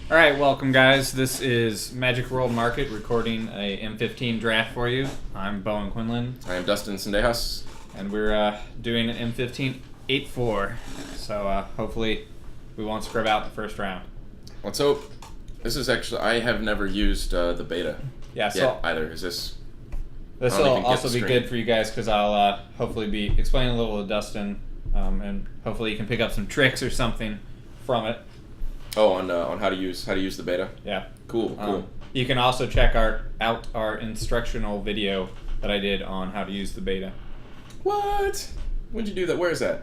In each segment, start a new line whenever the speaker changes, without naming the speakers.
All right, welcome guys. This is Magic World Market recording a M15 draft for you. I'm Boen Quinlan.
I am Dustin Sendejas.
And we're doing an M15 8-4. So hopefully we won't scrub out in the first round.
Let's hope. This is actually, I have never used the beta
Yeah, so
yet either. Is this?
This
I don't
will
even get
also
the
be
screen.
good for you guys because I'll hopefully be explaining a little to Dustin, and hopefully you can pick up some tricks or something from it.
Oh, on how to use the beta.
Yeah.
Cool.
You can also check out our instructional video that I did on how to use the beta.
What? When'd you do that? Where is that?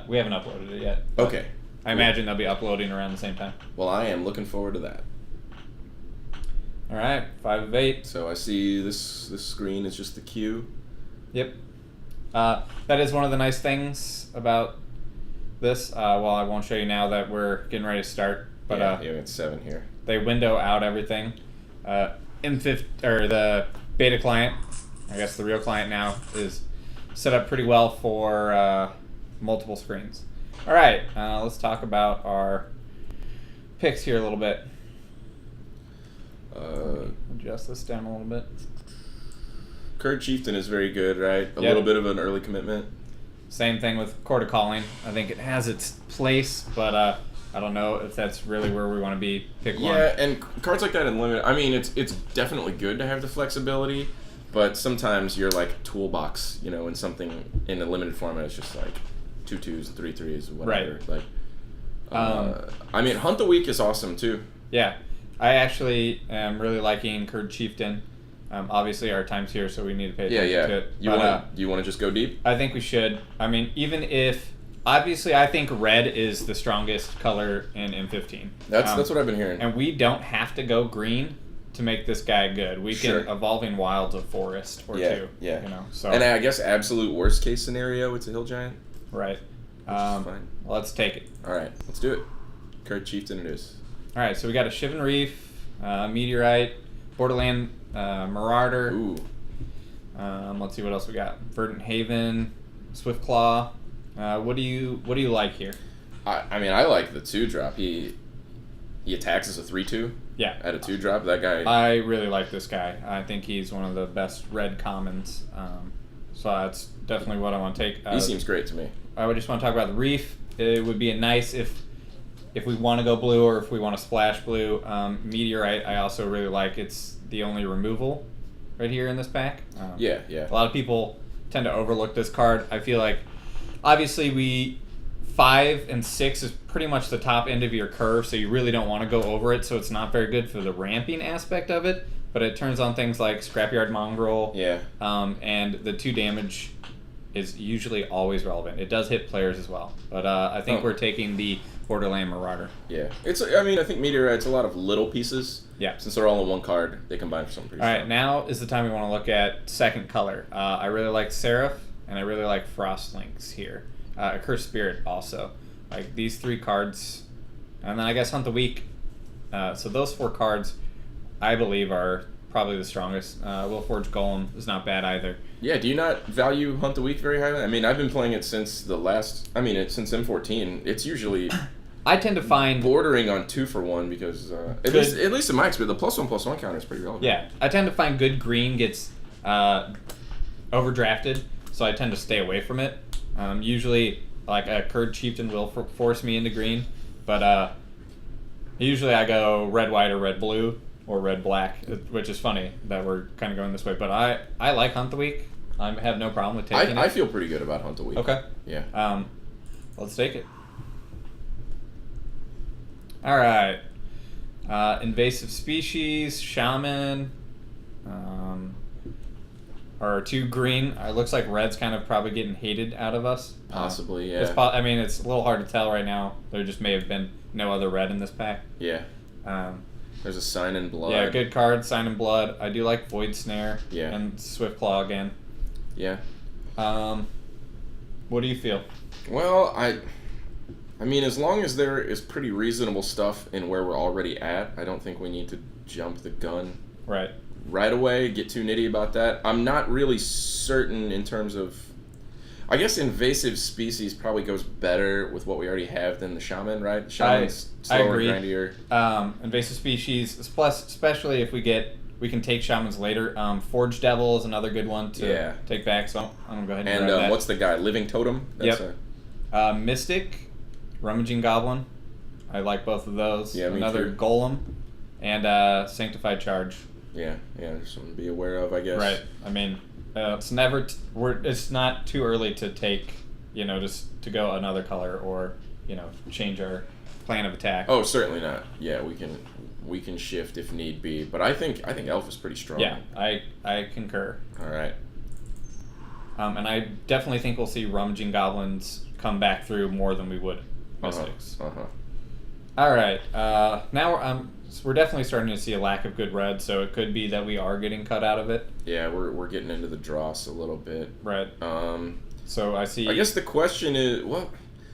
We haven't uploaded it yet. but
Okay.
I imagine they'll be uploading around the same time.
Well, I am looking forward to that.
All right, 5 of 8.
So I see this screen is just the queue.
Yep. That is one of the nice things about this. Well, I won't show you now that we're getting ready to start. But
Yeah, it's 7 here.
they window out everything. M15 or the beta client, I guess the real client now, is set up pretty well for multiple screens. All right, let's talk about our picks here a little bit. Adjust this down a little bit.
Kurd Chieftain is very good, right? A
Yep.
little bit of an early commitment.
Same thing with Court of Calling. I think it has its place, but I don't know if that's really where we want to be. Pick one.
Yeah, and cards like that in limited. I mean, it's definitely good to have the flexibility, but sometimes you're like toolbox, in something in a limited format. It's just like 2/2s and 3/3s, whatever.
Right.
Like, I mean, Hunt the Week is awesome too.
Yeah, I actually am really liking Kurd Chieftain. Obviously, our time's here, so we need to pay attention to it.
You want to just go deep?
I think we should. I mean, even if obviously, I think red is the strongest color in M15.
That's what I've been hearing.
And we don't have to go green to make this guy good. We
Sure.
can Evolving Wilds a forest or two.
Yeah.
So
And I guess absolute worst case scenario, it's a Hill Giant.
right.
Which is fine.
Let's take it.
All right, let's do it. Kurd Chieftain it is.
All right, so we got a Shivan Reef, Meteorite, Borderland Marauder.
Ooh.
Let's see what else we got. Verdant Haven, Swiftclaw. What do you like here?
I mean, I like the 2-drop. He attacks as a 3/2.
Yeah.
At a 2-drop, that guy.
I really like this guy. I think he's one of the best red commons. So that's definitely what I want to take.
He seems great to me.
I would just want to talk about the Reef. It would be nice if we want to go blue or if we want to splash blue. Meteorite, I also really like. It's the only removal right here in this pack.
Yeah.
A lot of people tend to overlook this card. I feel like, obviously, 5 and 6 is pretty much the top end of your curve, so you really don't want to go over it, so it's not very good for the ramping aspect of it, but it turns on things like Scrapyard Mongrel,
Yeah.
and the 2 damage is usually always relevant. It does hit players as well, but I think we're taking the Borderland Marauder.
Yeah. I think Meteorite's a lot of little pieces.
Yeah.
Since they're all in one card, they combine for something pretty
All right,
strong.
now is the time we want to look at second color. I really like Seraph, and I really like Frostlinks here. Cursed Spirit also. Like these 3 cards, and then I guess Hunt the Week. So those 4 cards, I believe, are probably the strongest. Willforge Golem is not bad either.
Yeah, do you not value Hunt the Week very highly? I mean, I've been playing it since since M14. It's usually
I tend to find
bordering on 2 for 1 because, at least in my experience, the +1/+1 counter is pretty relevant.
Yeah, I tend to find good green gets overdrafted, so I tend to stay away from it. Usually, like a Kurd Chieftain will force me into green, but usually I go red white or red blue or red black, which is funny that we're kind of going this way. But I like Hunt the Week. I have no problem with taking it.
I feel pretty good about Hunt the Week.
Okay.
Yeah.
Let's take it. All right. Invasive species, shaman, or 2 green. It looks like red's kind of probably getting hated out of us.
Possibly, yeah.
It's a little hard to tell right now. There just may have been no other red in this pack.
Yeah. There's a Sign in Blood.
Yeah, good card, Sign in Blood. I do like Void Snare.
Yeah.
And Swiftclaw again.
Yeah.
What do you feel?
Well, I mean, as long as there is pretty reasonable stuff in where we're already at, I don't think we need to jump the gun
Right
away, get too nitty about that. I'm not really certain in terms of... I guess invasive species probably goes better with what we already have than the shaman, right? The shaman's slower, grindier.
Invasive species, plus especially if we can take shamans later. Forge Devil is another good one to take back. So I'm gonna go ahead and grab that.
What's the guy? Living Totem. That's
Mystic, Rummaging Goblin. I like both of those.
Yeah,
another
me too.
Golem, and Sanctified Charge.
Yeah, there's something to be aware of, I guess.
Right. I mean, it's never. It's not too early to take. Just to go another color or change our plan of attack.
Oh, certainly not. Yeah, we can shift if need be, but I think Elf is pretty strong.
Yeah, I concur.
All right.
And I definitely think we'll see Rummaging Goblins come back through more than we would Mystics. All right. Now we're definitely starting to see a lack of good red, so it could be that we are getting cut out of it.
Yeah, we're getting into the dross a little bit.
Right. So I see.
I guess the question is,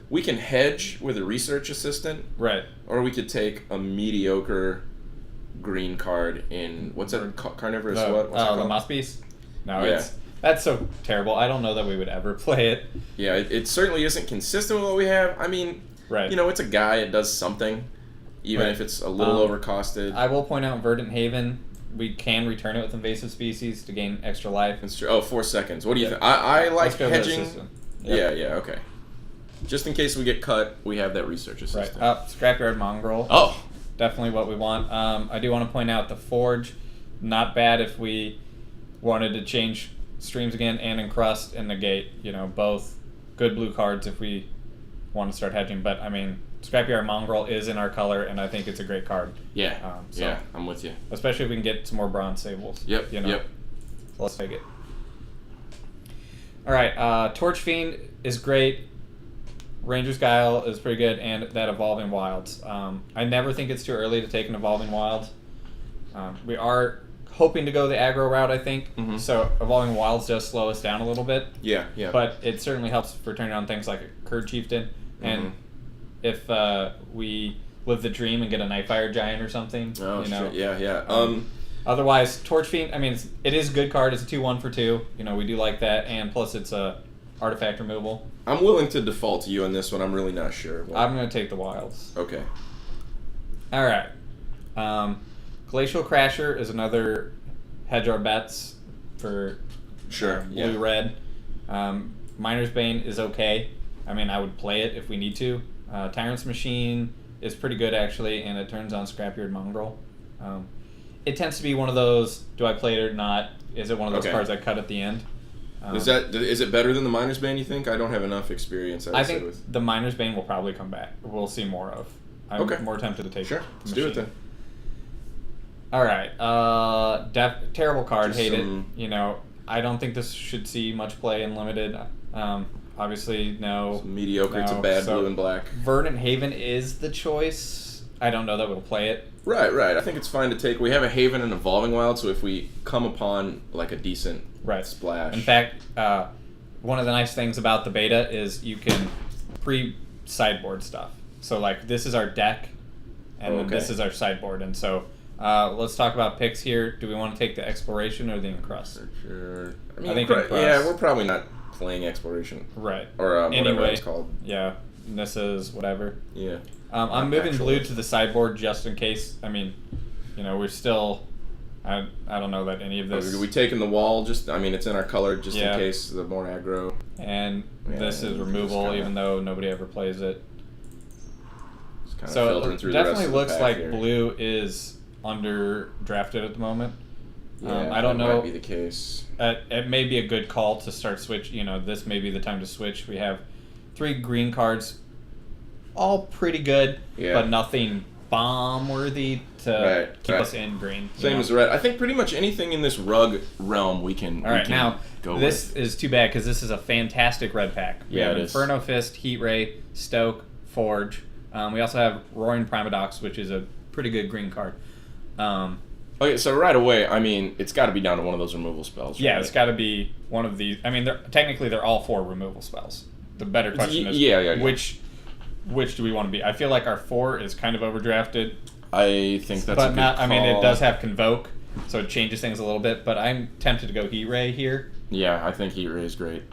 we can hedge with a research assistant,
right?
Or we could take a mediocre green card in what's that? Carnivorous what? What's
the Moss Beast. No, that's so terrible. I don't know that we would ever play it.
Yeah, it certainly isn't consistent with what we have. I mean,
right.
It's a guy. It does something, even if it's a little overcosted.
I will point out Verdant Haven. We can return it with invasive species to gain extra life.
It's true. Oh, 4 seconds. What do you think? I like hedging.
Yep.
Yeah, okay. Just in case we get cut, we have that research assistant.
Right. Scrapyard Mongrel.
Oh.
Definitely what we want. I do want to point out the Forge. Not bad if we wanted to change Streams again and Encrust and Negate. Both good blue cards if we want to start hedging. But, I mean, Scrapyard Mongrel is in our color, and I think it's a great card.
Yeah, I'm with you.
Especially if we can get some more Bronze Sables.
Yep,
So let's take it. All right, Torch Fiend is great. Ranger's Guile is pretty good, and that Evolving Wilds. I never think it's too early to take an Evolving Wild. We are hoping to go the aggro route, I think. Mm-hmm. So Evolving Wilds does slow us down a little bit.
Yeah.
But it certainly helps for turning on things like a Curd Chieftain. And if we live the dream and get a Nightfire Giant or something.
Oh, shit. Yeah.
Otherwise, Torch Fiend, I mean, it is a good card. It's a 2/1 for 2. We do like that. And plus, it's a artifact removal.
I'm willing to default to you on this one. I'm really not sure.
I'm going to take the Wilds.
Okay.
All right. Glacial Crasher is another hedge our bets for blue-red. Miner's Bane is okay. I mean, I would play it if we need to. Tyrant's Machine is pretty good, actually, and it turns on Scrapyard Mongrel. It tends to be one of those, do I play it or not? Is it one of those cards I cut at the end?
Is it better than the Miner's Bane, you think? I don't have enough experience.
I think the Miner's Bane will probably come back. We'll see more of. I'm more tempted to take
Sure, let's do it then.
All right. Terrible card. Hate it. I don't think this should see much play in Limited. Obviously, no.
It's mediocre. It's a bad blue and black.
Verdant Haven is the choice. I don't know that we'll play it.
Right. I think it's fine to take. We have a Haven and Evolving Wild, so if we come upon like a decent splash.
In fact, one of the nice things about the beta is you can pre-sideboard stuff. So, like, this is our deck, and then this is our sideboard. And so, let's talk about picks here. Do we want to take the Exploration or the Encrust?
Sure. I think we're probably not playing Exploration.
Right.
Or whatever it's called.
Yeah. Nissa's, whatever.
Yeah.
I'm moving blue to the sideboard just in case. I mean, we're still... I don't know that any of this...
Are we taking the wall? It's in our color just in case the more aggro.
And this is removal, even though nobody ever plays it.
So it
definitely looks like
here.
Blue is under-drafted at the moment.
Yeah,
I don't know.
That might be the case.
It may be a good call to start switch. This may be the time to switch. We have 3 green cards, all pretty good, but nothing bomb-worthy to keep us in green.
Same as the red. I think pretty much anything in this rug realm we can go
this
with.
is too bad because this is a fantastic red pack. We have Inferno Fist, Heat Ray, Stoke, Forge. We also have Roaring Primadox, which is a pretty good green card.
Okay, so right away, it's got to be down to one of those removal spells.
Yeah,
right?
It's got to be one of these. I mean, technically they're all 4 removal spells. The better question is which do we want to be? I feel like our 4 is kind of overdrafted.
I think that's a good call.
I mean, it does have Convoke, so it changes things a little bit, but I'm tempted to go Heat Ray here.
Yeah, I think Heat Ray is great.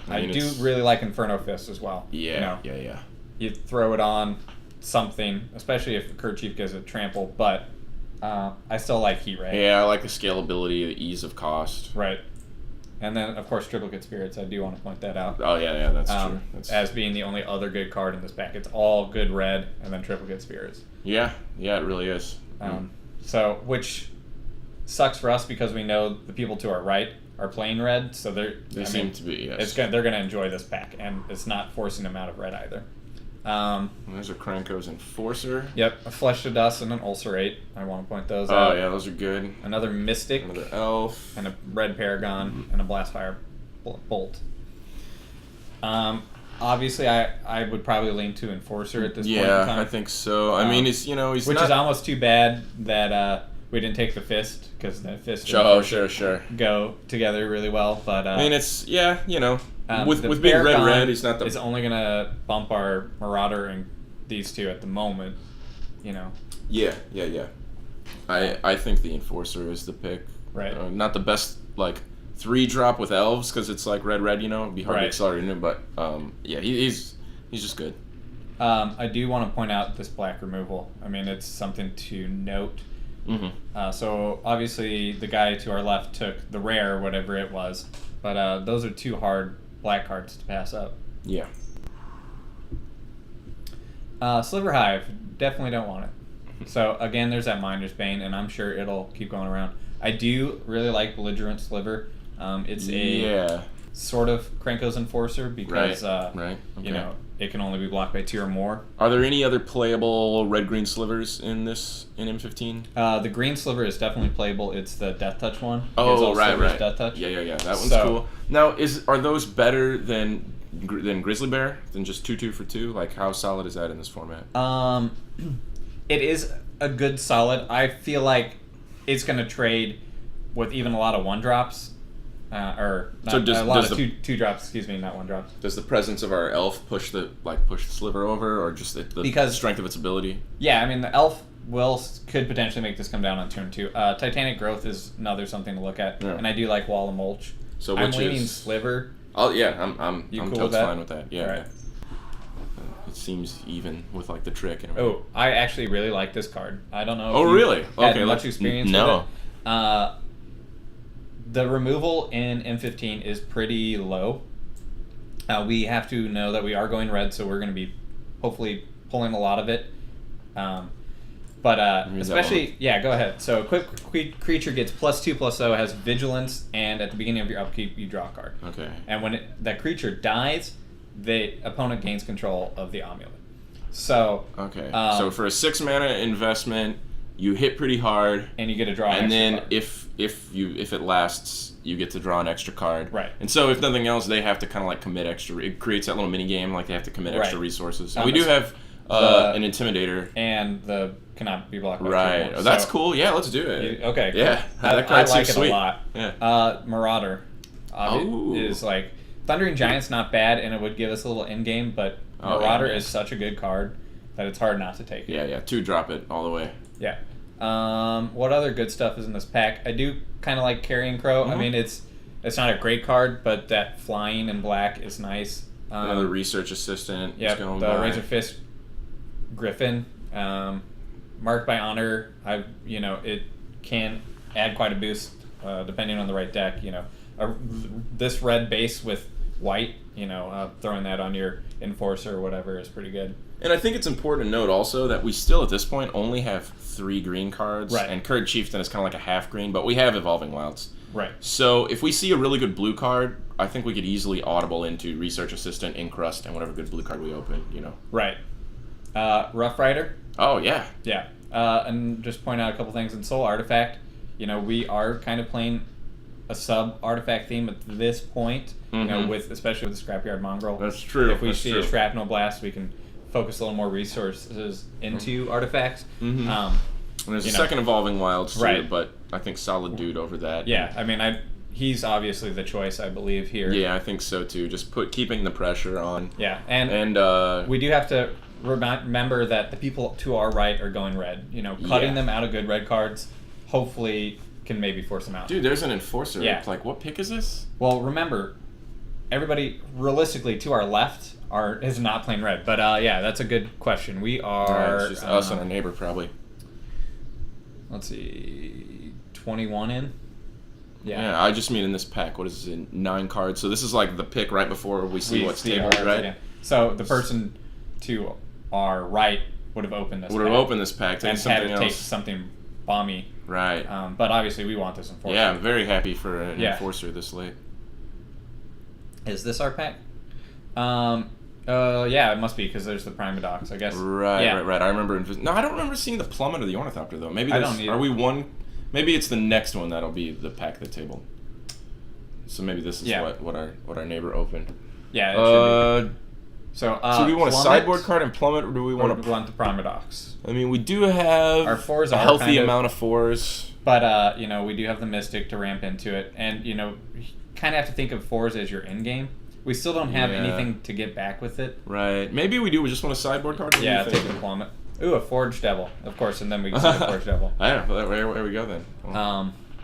I do really like Inferno Fist as well.
Yeah, yeah.
You throw it on something, especially if the Kerchief gives it trample, but I still like Heat Ray.
Yeah, I like the scalability, the ease of cost.
Right. And then, of course, Triplicate Spirits. I do want to point that out.
Oh, yeah, that's true.
As being the only other good card in this pack. It's all good red, and then Triplicate Spirits.
Yeah, it really is.
So, which sucks for us because we know the people to our right are playing red, so they
seem to be, yes.
They're going to enjoy this pack, and it's not forcing them out of red either.
There's a Krenko's Enforcer.
Yep, a Flesh to Dust and an Ulcerate. I want to point those out.
Oh, yeah, those are good.
Another Mystic.
Another Elf.
And a Red Paragon and a Blastfire Bolt. Obviously, I would probably lean to Enforcer at this point in time.
Yeah, I think so. I mean, he's
which
not...
is almost too bad that we didn't take the Fist, because the Fist
and sure.
go together really well. But
I mean, it's, with being
Paragon
red, he's not the...
is only going to bump our Marauder and these two at the moment,
Yeah. I think the Enforcer is the pick.
Right.
Not the best, 3-drop with elves, because it's red, it'd be hard to accelerate into, but he's just good.
I do want to point out this black removal. I mean, it's something to note. So obviously the guy to our left took the rare, whatever it was, but those are 2 hard black cards to pass up.
Yeah.
Sliver Hive, definitely don't want it. So again, there's that Minder's Bane, and I'm sure it'll keep going around. I do really like Belligerent Sliver. It's a sort of Krenko's Enforcer because
Okay.
it can only be blocked by 2 or more.
Are there any other playable red-green slivers in M15?
The green sliver is definitely playable. It's the Death Touch one.
Oh, right.
Death Touch.
Yeah. That one's cool. Now, are those better than Grizzly Bear? Than just 2/2 for 2? How solid is that in this format?
It is a good solid. I feel like it's going to trade with even a lot of 1-drops. A lot of 2-drops, excuse me, not 1-drops.
Does the presence of our elf push the sliver over, or just the strength of its ability?
Yeah, I mean, the elf could potentially make this come down on turn 2. Titanic Growth is another something to look at, and I do like Wall of Mulch.
So
I'm leaning Sliver.
Oh yeah, I'm
cool
fine with that. Yeah.
Right.
It seems even with the trick. And
oh, I actually really like this card. I don't know.
Oh really?
Okay. Much experience with it. The removal in M15 is pretty low. We have to know that we are going red, so we're going to be hopefully pulling a lot of it. But especially, go ahead. So a quick creature gets +2/+0, has Vigilance, and at the beginning of your upkeep, you draw a card.
Okay.
And when that creature dies, the opponent gains control of the amulet. So
okay. So for a 6-mana investment, you hit pretty hard,
and you get to draw an
extra
card.
And then if it lasts, you get to draw an extra card.
Right.
And so if nothing else, they have to kind of commit extra. It creates that little mini game, they have to commit extra resources. And we do have an Intimidator,
and the cannot be blocked by
right. Oh, that's cool. Yeah, let's do it.
Okay.
Yeah,
cool.
that card
I like
seems
it
sweet.
a lot.
Yeah.
Marauder. Is Thundering Giant's not bad, and it would give us a little in game, but Marauder is such a good card that it's hard not to take it.
Yeah. 2-drop it all the way.
Yeah. What other good stuff is in this pack? I do kind of like Carrion Crow. I mean, it's not a great card, but that flying in black is nice.
Another Research Assistant.
Yeah, the Razor Fist Griffin, marked by Honor. It can add quite a boost depending on the right deck. This red base with white, throwing that on your Enforcer or whatever is pretty good.
And I think it's important to note also that we still, at this point, only have 3 green cards.
Right.
And Kurd Chieftain is kind of like a half green, but we have Evolving Wilds.
Right.
So if we see a really good blue card, I think we could easily audible into Research Assistant, Encrust, and whatever good blue card we open,
Right. Rough Rider.
Oh, yeah.
Yeah. And just point out a couple things in Soul Artifact. We are kind of playing a sub-artifact theme at this point, especially with the Scrapyard Mongrel.
That's true.
If we see a Shrapnel Blast, we can focus a little more resources into artifacts.
And there's a second Evolving Wilds, too, but I think solid dude over that.
Yeah, I mean, he's obviously the choice, I believe, here.
Yeah, I think so, too. Just keeping the pressure on.
Yeah, and we do have to remember that the people to our right are going red. Cutting them out of good red cards, hopefully can maybe force them out.
Dude, there's an Enforcer.
Yeah.
What pick is this?
Well, remember, everybody realistically to our left is not playing red. But yeah, that's a good question. We are.
It's just us and our neighbor probably.
Let's see, 21 in.
Yeah, I just mean in this pack. What is it? 9 cards. So this is like the pick right before we see what's tabled, right?
Yeah. So the person to our right would have opened this.
Would have opened this pack.
And had to take something bomby.
Right.
But obviously we want this enforcer.
Yeah, I'm very happy for an enforcer this late.
Is this our pack? Yeah, it must be because there's the Primodox, I guess.
Right. I remember. No, I don't remember seeing the Plummet or the Ornithopter though. Maybe are we one? Maybe it's the next one that'll be the pack that table. So maybe this is what our neighbor opened.
Yeah. It should be. So
do we want a sideboard card and Plummet, or do we want
the Primodox?
I mean, we do have
our 4s
a healthy amount of 4s.
But we do have the Mystic to ramp into it, and you kind of have to think of 4s as your end game. We still don't have anything to get back with it.
Right. Maybe we do. We just want a sideboard card.
Yeah, take the Plummet. Ooh, a Forged Devil, of course, and then we can see the Forged Devil.
I don't know. Where we go then?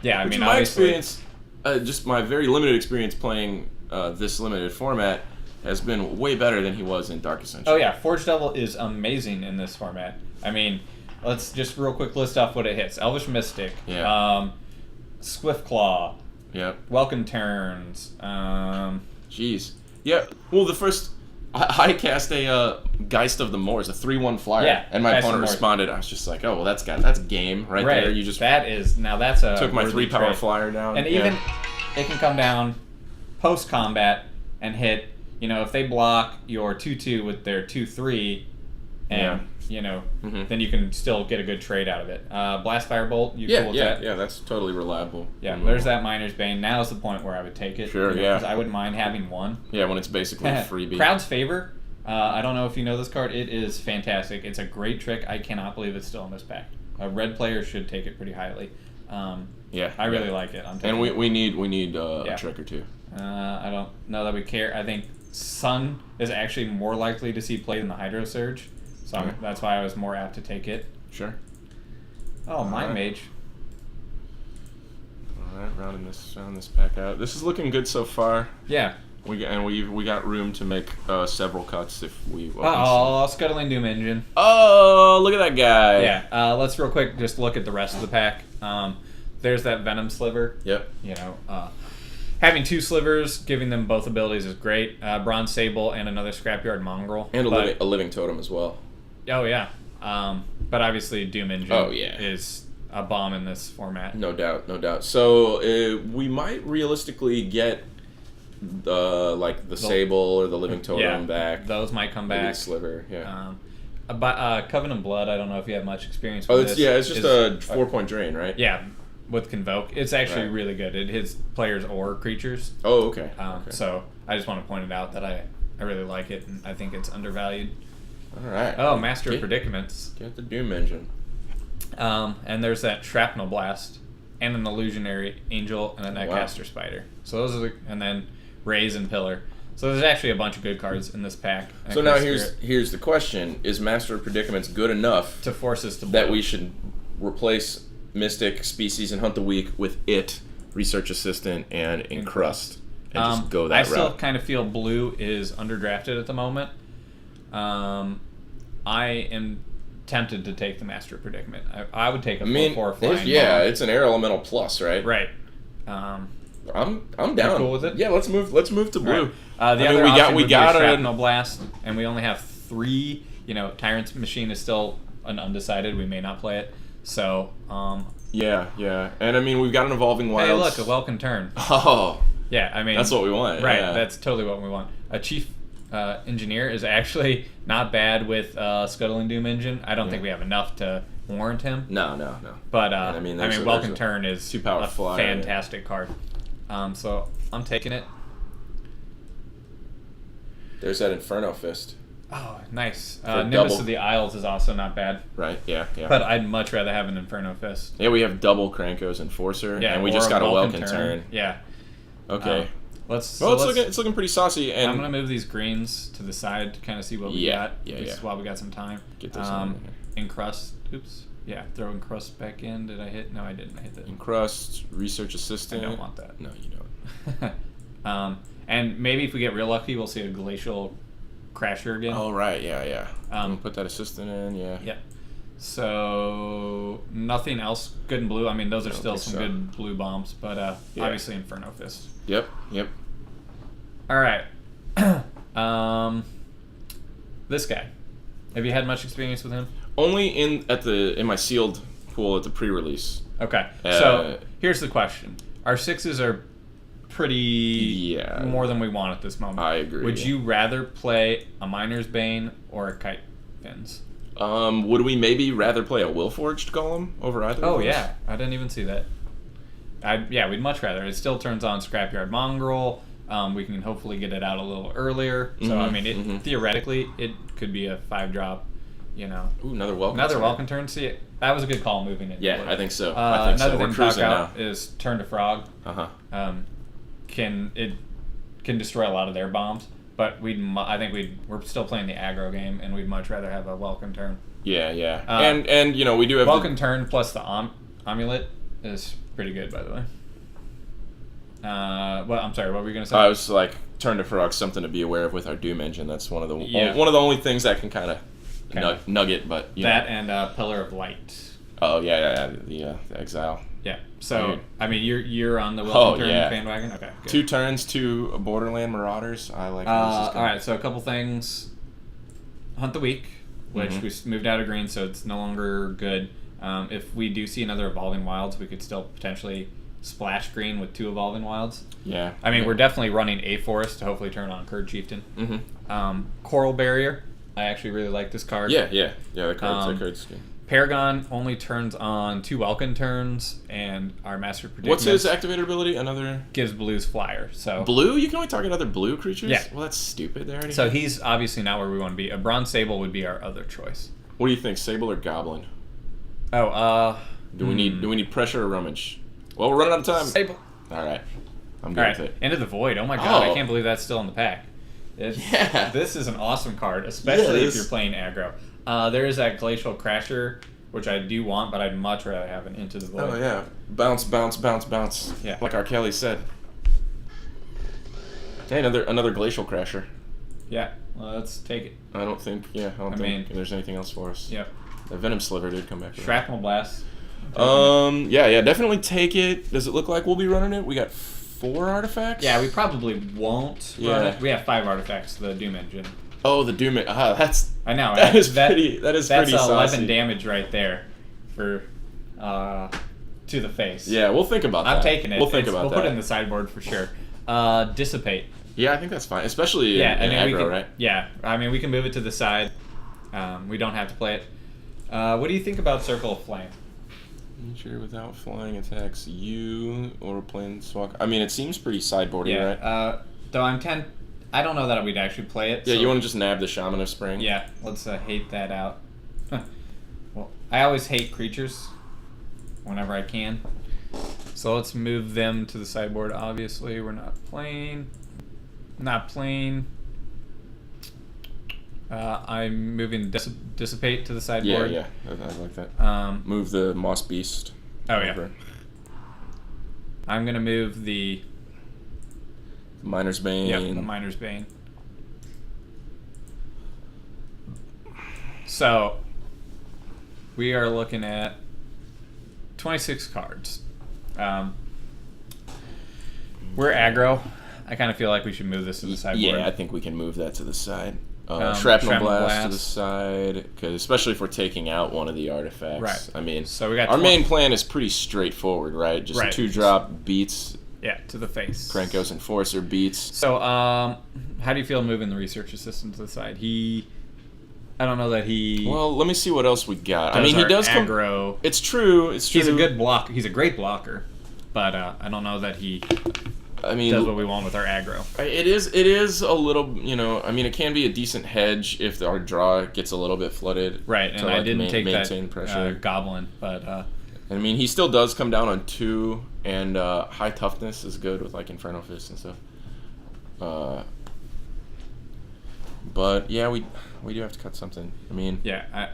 Yeah, I mean,
my experience, just my very limited experience playing this limited format, has been way better than he was in Dark Ascension.
Oh yeah, Forged Devil is amazing in this format. I mean, let's just real quick list off what it hits: Elvish Mystic, Swift Claw, Welcome Turns.
Jeez. Yeah. Well, the first. I cast a Geist of the Moors, a 3/1 flyer, and my opponent responded. I was just like, "Oh, well, that's game right there." You just
that's a
took my 3-power flyer down,
and even it can come down post combat and hit. If they block your 2/2 with their 2/3, and then you can still get a good trade out of it. Blast Firebolt, cool with that?
Yeah, that's totally reliable.
Yeah, there's that Miner's Bane. Now's the point where I would take it.
Sure,
because I wouldn't mind having one.
Yeah, when it's basically a freebie.
Crowd's Favor. I don't know if you know this card. It is fantastic. It's a great trick. I cannot believe it's still in this pack. A red player should take it pretty highly. I really like it.
And we need a trick or two.
I don't know that we care. I think Sun is actually more likely to see play than the Hydro Surge. So that's why I was more apt to take it.
Sure.
Oh, Mind Mage.
All right, rounding this pack out. This is looking good so far.
Yeah.
We got room to make several cuts if we.
Scuttling Doom Engine.
Oh, look at that guy.
Yeah. Let's real quick just look at the rest of the pack. There's that Venom Sliver.
Yep.
Having 2 slivers, giving them both abilities is great. Bronze Sable and another Scrapyard Mongrel.
And a living totem as well.
Oh, yeah. But obviously Doom Engine is a bomb in this format.
No doubt. So we might realistically get the Sable or the living totem back.
Those might come back.
Sliver,
Covenant Blood, I don't know if you have much experience with this.
It's just a 4-point drain, right?
Yeah. With Convoke. It's actually really good. It hits players or creatures.
Oh, okay.
So I just want to point it out that I really like it, and I think it's undervalued.
All right.
Oh, Master of Predicaments.
Get the Doom Engine.
And there's that Shrapnel Blast, and an Illusionary Angel, and a Netcaster Spider. So those are and then Raise and Pillar. So there's actually a bunch of good cards in this pack.
So now here's the question: is Master of Predicaments good enough
to force us to
that we should replace Mystic, Species, and Hunt the Weak with Research Assistant, and Encrust, and just go that route?
I still kind of feel blue is underdrafted at the moment. I am tempted to take the Master of Predicament. I would take a 4/4 flying.
It's an Air Elemental plus, right?
Right.
I'm down.
You cool with it?
Yeah, let's move to blue.
Right. We got a Shrapnel Blast, and we only have 3. Tyrant's Machine is still an undecided. We may not play it. So,
yeah, and I mean we've got an Evolving Wilds.
Hey, look, a Welcome Turn.
Oh,
yeah, I mean
that's what we want,
right?
Yeah.
That's totally what we want. A Chief Engineer is actually not bad with Scuttling Doom Engine. I don't think we have enough to warrant him.
No.
But Welcome Turn is
2-power flyer,
fantastic card. So I'm taking it.
There's that Inferno Fist.
Oh, nice. Nimbus of the Isles is also not bad.
Right, yeah.
But I'd much rather have an Inferno Fist.
Yeah, we have double Kranko's Enforcer, and we just got a Welcome Turn.
Yeah.
Okay.
It's
looking pretty saucy. And
I'm going to move these greens to the side to kind of see what we got. Just while we got some time.
Get this on there.
Encrust. Oops. Yeah, throw Encrust back in. Did I hit? No, I didn't. I hit that.
Encrust, Research Assistant.
I don't want that.
No, you don't.
And maybe if we get real lucky, we'll see a Glacial Crasher again.
Oh, right. Yeah. Put that assistant in, yeah.
Yeah. So, nothing else good in blue. I mean, those are still some good blue bombs, but obviously Inferno Fist.
Yep.
All right. This guy. Have you had much experience with him?
Only in my sealed pool at the pre-release.
Okay. So, here's the question. Our 6s are pretty more than we want at this moment.
I agree.
Would you rather play a Miner's Bane or a Kite Fins?
Would we maybe rather play a Willforged Golem over either of those?
Yeah. I didn't even see that. We'd much rather. It still turns on Scrapyard Mongrel. We can hopefully get it out a little earlier. So, I mean, theoretically, it could be a 5-drop, you know.
Ooh, another welcome
turn. See, that was a good call moving in.
Yeah, I think so.
Another
We're
thing to
cruising
talk
now.
out is Turn to Frog. Can destroy a lot of their bombs, but we're still playing the aggro game, and we'd much rather have a Welcome Turn.
Yeah. And you know, we do have
Welcome Turn plus the Amulet is pretty good, by the way. I'm sorry, what were you gonna say?
I was like, Turn to Frog, something to be aware of with our Doom engine. That's one of the only things that can kind of nugget, but
and Pillar of Light.
Oh yeah, the Exile.
Yeah. So I mean, you're on the Welcome Turn bandwagon. Okay. Good.
2 turns, 2 Borderland Marauders. I like.
All right. So a couple things. Hunt the Weak, which we moved out of green, so it's no longer good. If we do see another Evolving Wilds, we could still potentially splash green with 2 Evolving Wilds.
Yeah.
I mean, we're definitely running a Forest to hopefully turn on Curd Chieftain. Coral Barrier. I actually really like this card.
Yeah. The card's good.
Paragon only turns on 2 Welcome turns, and our Master Predicament.
What's his activated ability? Another
gives Blue's Flyer. So
blue? You can only target other blue creatures?
Yeah.
Well, that's stupid. They already.
So he's obviously not where we want to be. A Bronze Sable would be our other choice.
What do you think, Sable or Goblin?
Oh,
do we need pressure or rummage? Well, we're running out of time.
Sable.
All right. I'm good with it.
Into the Void. Oh my god, I can't believe that's still in the pack. This is an awesome card, especially if you're playing aggro. There is that Glacial Crasher, which I do want, but I'd much rather have an Into the Void.
Oh yeah, bounce.
Yeah,
like R. Kelly said. Hey, another Glacial Crasher.
Yeah, well, let's take it.
I don't think there's anything else for us.
Yep.
The Venom Sliver did come back.
Shrapnel Blast.
Yeah, definitely take it. Does it look like we'll be running it? We got 4 artifacts?
Yeah, we probably won't run it. We have 5 artifacts, the Doom Engine.
Oh, the Doom. That's.
I know.
That is pretty.
That's
pretty saucy.
11 damage right there, for to the face.
Yeah, we'll think about that.
I'm taking it.
We'll think about that.
We'll put it in the sideboard for sure. Dissipate.
Yeah, I think that's fine, especially in aggro, right?
Yeah, I mean we can move it to the side. We don't have to play it. What do you think about Circle of Flame?
Nature without flying attacks you or Planeswalker. I mean, it seems pretty sideboardy, right?
Though I don't know that we'd actually play it.
Yeah,
so
you want to just nab the Shaman of Spring?
Yeah, let's hate that out. Well, I always hate creatures whenever I can. So let's move them to the sideboard. Obviously, we're not playing. I'm moving Dissipate to the sideboard.
Yeah, I like that. Move the Moss Beast.
Oh, yeah. I'm going to move the
Miner's Bane.
Yep, the Miner's Bane. So, we are looking at 26 cards. We're aggro. I kind of feel like we should move this to the sideboard.
Yeah, I think we can move that to the side. Shrapnel Blast to the side, because especially if we're taking out one of the artifacts.
Right.
I mean,
so we got
our main plan is pretty straightforward, right? Just 2-drop beats.
Yeah, to the face.
Krankos Enforcer beats.
So, how do you feel moving the Research Assistant to the side? I don't know that he.
Well, let me see what else we got. I mean, he does
aggro.
It's true.
He's a good block. He's a great blocker, but I don't know that he. Does what we want with our aggro.
It is a little, I mean, it can be a decent hedge if our draw gets a little bit flooded.
Right, and I didn't take that
pressure.
Goblin, but.
I mean, he still does come down on 2, and high toughness is good with like Inferno Fist and stuff. But yeah, we do have to cut something. I mean,
yeah,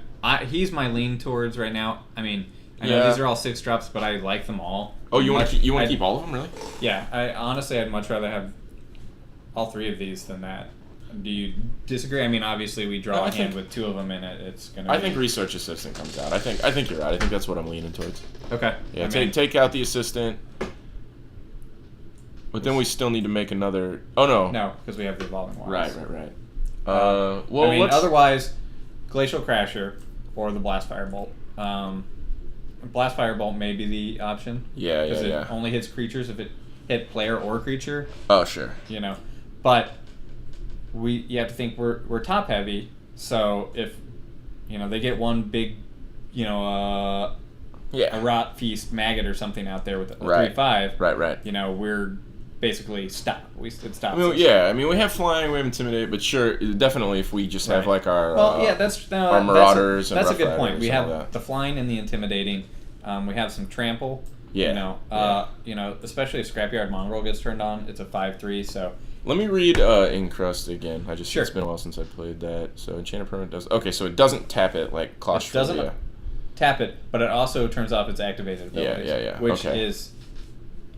he's my lean towards right now. I mean, I know these are all 6-drops, but I like them all.
Oh, you want to keep all of them, really?
Yeah, I'd much rather have all three of these than that. Do you disagree? I mean, obviously we draw a hand with two of them in it. It's gonna.
I think Research Assistant comes out. I think you're right. I think that's what I'm leaning towards.
Okay.
Yeah. Take out the assistant. But then we still need to make another. Oh no.
No, because we have the evolving wilds.
Right.
Well, I mean, otherwise, Glacial Crasher or the Blast Firebolt. Blast Firebolt may be the option.
Yeah.
Because it only hits creatures if it hit player or creature.
Oh sure.
You know, but you have to think we're top heavy. So if they get one big, a Rot Feast Maggot or something out there with a 3/5.
Right.
We're basically stop. It stops.
I mean, we have flying, we have Intimidate, but sure, definitely if we just have like our our Marauders
that's
and
a good point. We have
that.
the flying and the Intimidating. We have some Trample.
Yeah.
Especially if Scrapyard Mongrel gets turned on, it's a 5/3. So
let me read Encrust again. It's been a while since I played that. So Enchanted Permanent does. Okay, so it doesn't tap it like Claustrophobia.
It doesn't tap it, but it also turns off its activated abilities.
Yeah.
Which is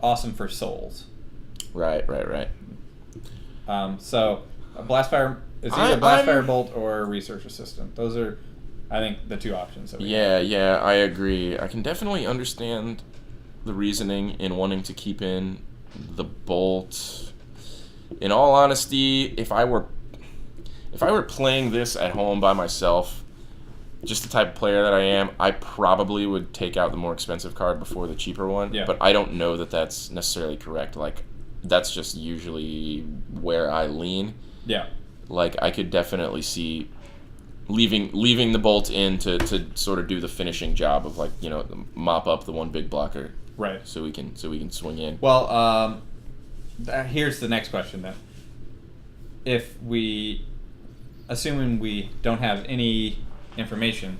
awesome for souls.
Right.
So a Blastfire is either Firebolt or Research Assistant. Those are, I think, the two options. That we have.
I agree. I can definitely understand the reasoning in wanting to keep in the Bolt. In all honesty, if I were playing this at home by myself, just the type of player that I am, I probably would take out the more expensive card before the cheaper one.
Yeah.
But I don't know that that's necessarily correct. Like, that's just usually where I lean.
Yeah.
Like, I could definitely see leaving the Bolt in to sort of do the finishing job of, like, mop up the one big blocker.
Right.
So we can swing in.
Well, here's the next question then. Assuming we don't have any information,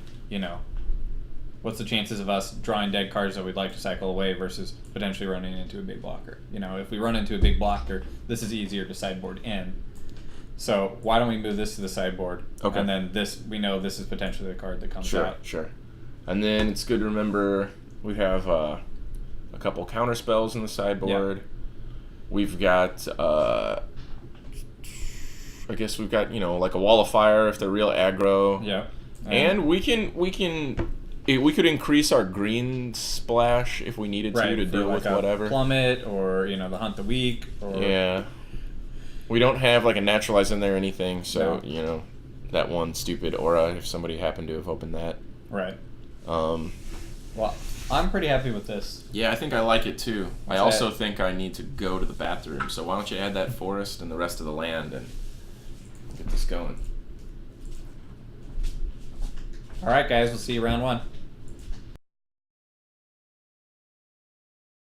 what's the chances of us drawing dead cards that we'd like to cycle away versus potentially running into a big blocker? If we run into a big blocker, this is easier to sideboard in. So why don't we move this to the sideboard?
Okay.
And then we know this is potentially the card that comes out.
Sure. And then it's good to remember we have a couple counter spells in the sideboard. Yeah. We've got I guess we've got like a Wall of Fire if they're real aggro.
Yeah.
And we could increase our green splash if we needed to deal with whatever.
Plummet or the Hunt the Weak or
we don't have like a Naturalize in there or anything, so that one stupid aura if somebody happened to have opened that.
Right. Well, I'm pretty happy with this.
Yeah, I think I like it too. I also think I need to go to the bathroom, so why don't you add that forest and the rest of the land and get this going.
All right, guys, we'll see you round one.